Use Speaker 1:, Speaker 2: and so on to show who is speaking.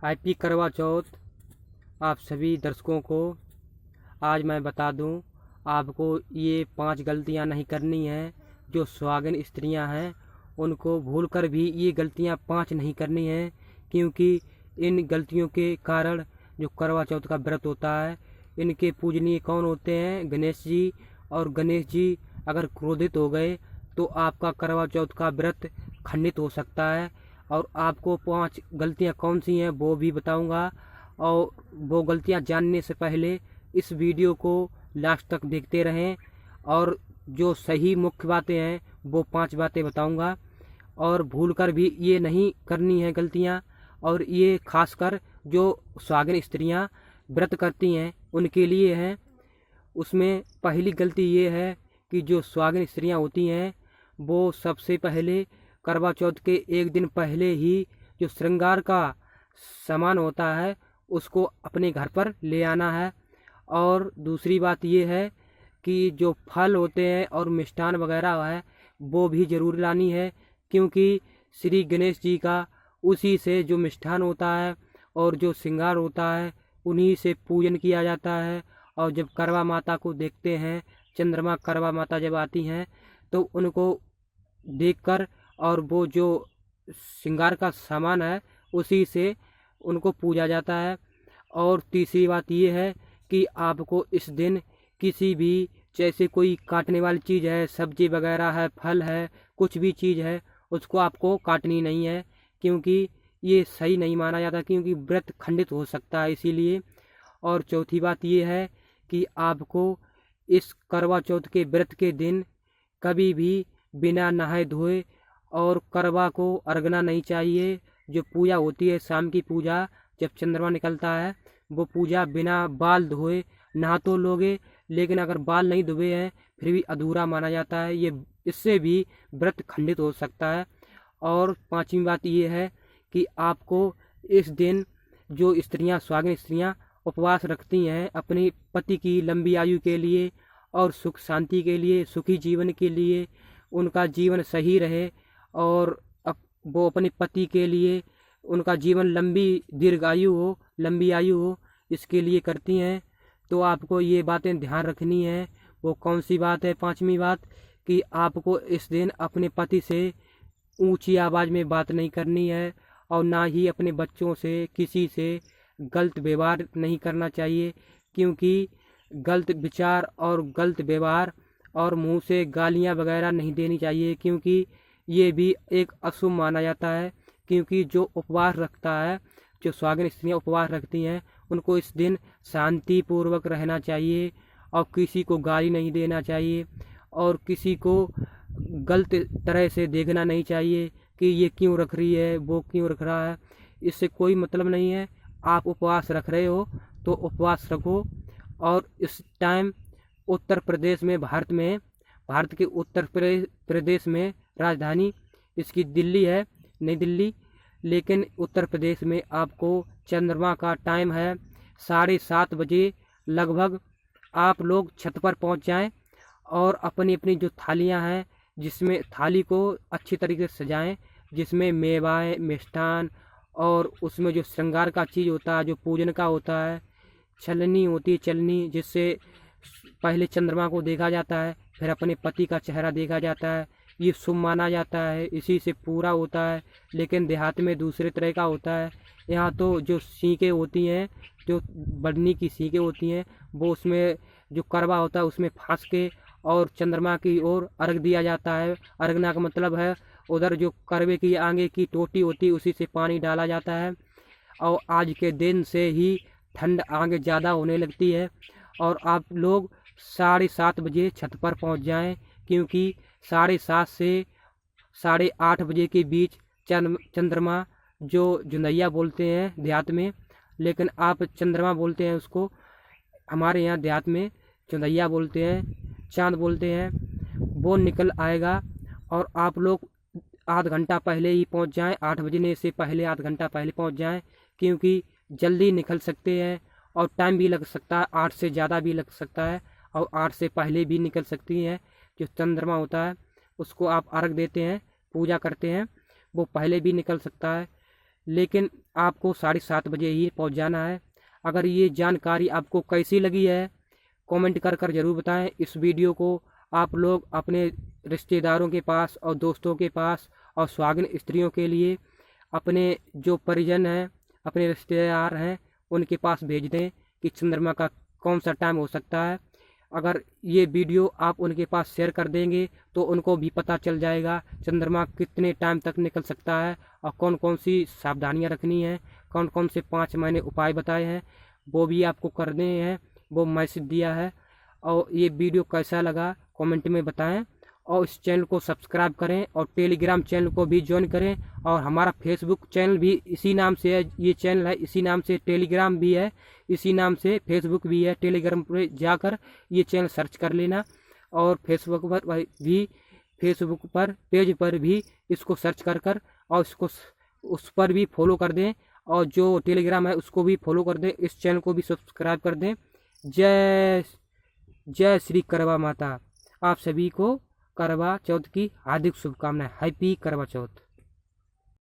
Speaker 1: Happy करवा चौथ आप सभी दर्शकों को। आज मैं बता दूं, आपको ये 5 गलतियां नहीं करनी है। जो सुहागिन स्त्रियां हैं उनको भूलकर भी ये गलतियां 5 नहीं करनी है, क्योंकि इन गलतियों के कारण जो करवा चौथ का व्रत होता है, इनके पूजनीय कौन होते हैं? गणेश जी। और गणेश जी अगर क्रोधित हो गए तो आपका करवा चौथ का व्रत खंडित हो सकता है। और आपको 5 गलतियां कौन सी हैं वो भी बताऊंगा। और वो गलतियां जानने से पहले इस वीडियो को लास्ट तक देखते रहें। और जो सही मुख्य बातें हैं वो 5 बातें बताऊंगा, और भूलकर भी ये नहीं करनी है गलतियां। और ये खासकर जो सुहागिन स्त्रियां व्रत करती हैं उनके लिए हैं। उसमें पहली गलती ये है कि जो सुहागिन स्त्रियां होती हैं वो सबसे पहले करवा चौथ के एक दिन पहले ही जो श्रृंगार का सामान होता है उसको अपने घर पर ले आना है। और दूसरी बात ये है कि जो फल होते हैं और मिष्ठान वगैरह है वो भी ज़रूर लानी है, क्योंकि श्री गणेश जी का उसी से जो मिष्ठान होता है और जो श्रृंगार होता है उन्हीं से पूजन किया जाता है। और जब करवा माता को देखते हैं, चंद्रमा करवा माता जब आती हैं तो उनको देखकर और वो जो श्रृंगार का सामान है उसी से उनको पूजा जाता है। और तीसरी बात ये है कि आपको इस दिन किसी भी, जैसे कोई काटने वाली चीज़ है, सब्जी वगैरह है, फल है, कुछ भी चीज़ है, उसको आपको काटनी नहीं है, क्योंकि ये सही नहीं माना जाता, क्योंकि व्रत खंडित हो सकता है इसीलिए। और चौथी बात ये है कि आपको इस करवा चौथ के व्रत के दिन कभी भी बिना नहाए धोए और करवा को अर्घना नहीं चाहिए। जो पूजा होती है शाम की पूजा, जब चंद्रमा निकलता है, वो पूजा बिना बाल धोए नहा तो लोगे, लेकिन अगर बाल नहीं धोए हैं फिर भी अधूरा माना जाता है। ये इससे भी व्रत खंडित हो सकता है। और पांचवी बात ये है कि आपको इस दिन जो स्त्रियां, सुहागिन स्त्रियां उपवास रखती हैं अपने पति की लंबी आयु के लिए और सुख शांति के लिए, सुखी जीवन के लिए, उनका जीवन सही रहे और वो अपने पति के लिए उनका जीवन लंबी दीर्घायु हो, लंबी आयु हो, इसके लिए करती हैं। तो आपको ये बातें ध्यान रखनी है। वो कौन सी बात है? पांचवी बात कि आपको इस दिन अपने पति से ऊंची आवाज़ में बात नहीं करनी है, और ना ही अपने बच्चों से किसी से गलत व्यवहार नहीं करना चाहिए, क्योंकि गलत विचार और गलत व्यवहार और मुंह से गालियां वगैरह नहीं देनी चाहिए, क्योंकि ये भी एक अशुभ माना जाता है। क्योंकि जो उपवास रखता है, जो सुहागिन स्त्रियाँ उपवास रखती हैं, उनको इस दिन शांतिपूर्वक रहना चाहिए और किसी को गाली नहीं देना चाहिए और किसी को गलत तरह से देखना नहीं चाहिए कि ये क्यों रख रही है, वो क्यों रख रहा है। इससे कोई मतलब नहीं है। आप उपवास रख रहे हो तो उपवास रखो। और इस टाइम उत्तर प्रदेश में, भारत के उत्तर प्रदेश में राजधानी इसकी दिल्ली है, नई दिल्ली, लेकिन उत्तर प्रदेश में आपको चंद्रमा का टाइम है 7:30 बजे लगभग। आप लोग छत पर पहुंच जाएं और अपनी अपनी जो थालियां हैं, जिसमें थाली को अच्छी तरीके से सजाएं, जिसमें मेवाएं, मिष्ठान और उसमें जो श्रृंगार का चीज़ होता है, जो पूजन का होता है, छलनी होती है, चलनी, जिससे पहले चंद्रमा को देखा जाता है, फिर अपने पति का चेहरा देखा जाता है। ये शुभ माना जाता है, इसी से पूरा होता है। लेकिन देहात में दूसरे तरह का होता है। यहाँ तो जो सीखें होती हैं, जो बढ़नी की सीखें होती हैं, वो उसमें जो करवा होता है उसमें फांस के और चंद्रमा की ओर अर्घ दिया जाता है। अर्घना का मतलब है उधर जो करवे की आगे की टोटी होती है उसी से पानी डाला जाता है। और आज के दिन से ही ठंड आगे ज़्यादा होने लगती है। और आप लोग 7:30 बजे छत पर पहुंच जाएं, क्योंकि 7:30 से 8:30 बजे के बीच चंद्रमा, जो जुंदैया बोलते हैं देहात में, लेकिन आप चंद्रमा बोलते हैं उसको, हमारे यहाँ देहात में चुंदैया बोलते हैं, चाँद बोलते हैं, वो निकल आएगा। और आप लोग आध घंटा पहले ही पहुंच जाएं, 8 बजने से पहले आध घंटा पहले पहुंच जाएं, क्योंकि जल्दी निकल सकते हैं और टाइम भी लग सकता है, 8 से ज़्यादा भी लग सकता है और 8 से पहले भी निकल सकती हैं। जो चंद्रमा होता है उसको आप अर्घ देते हैं, पूजा करते हैं, वो पहले भी निकल सकता है। लेकिन आपको 7:30 बजे ही पहुंच जाना है। अगर ये जानकारी आपको कैसी लगी है कमेंट कर ज़रूर बताएं। इस वीडियो को आप लोग अपने रिश्तेदारों के पास और दोस्तों के पास और सुहागिन स्त्रियों के लिए, अपने जो परिजन हैं, अपने रिश्तेदार हैं, उनके पास भेज दें कि चंद्रमा का कौन सा टाइम हो सकता है। अगर ये वीडियो आप उनके पास शेयर कर देंगे तो उनको भी पता चल जाएगा चंद्रमा कितने टाइम तक निकल सकता है और कौन कौन सी सावधानियां रखनी है, कौन कौन से 5 मैंने उपाय बताए हैं वो भी आपको करने हैं, वो मैसेज दिया है। और ये वीडियो कैसा लगा कमेंट में बताएं और इस चैनल को सब्सक्राइब करें और टेलीग्राम चैनल को भी ज्वाइन करें। और हमारा फेसबुक चैनल भी इसी नाम से है, ये चैनल है इसी नाम से, टेलीग्राम भी है इसी नाम से, फेसबुक भी है। टेलीग्राम पर जाकर ये चैनल सर्च कर लेना और फेसबुक पर पेज पर भी इसको सर्च कर और इसको उस पर भी फॉलो कर दें और जो टेलीग्राम है उसको भी फॉलो कर दें, इस चैनल को भी सब्सक्राइब कर दें। जय जय श्री करवा माता। आप सभी को करवा चौथ की हार्दिक शुभकामनाएं। हैप्पी करवा चौथ।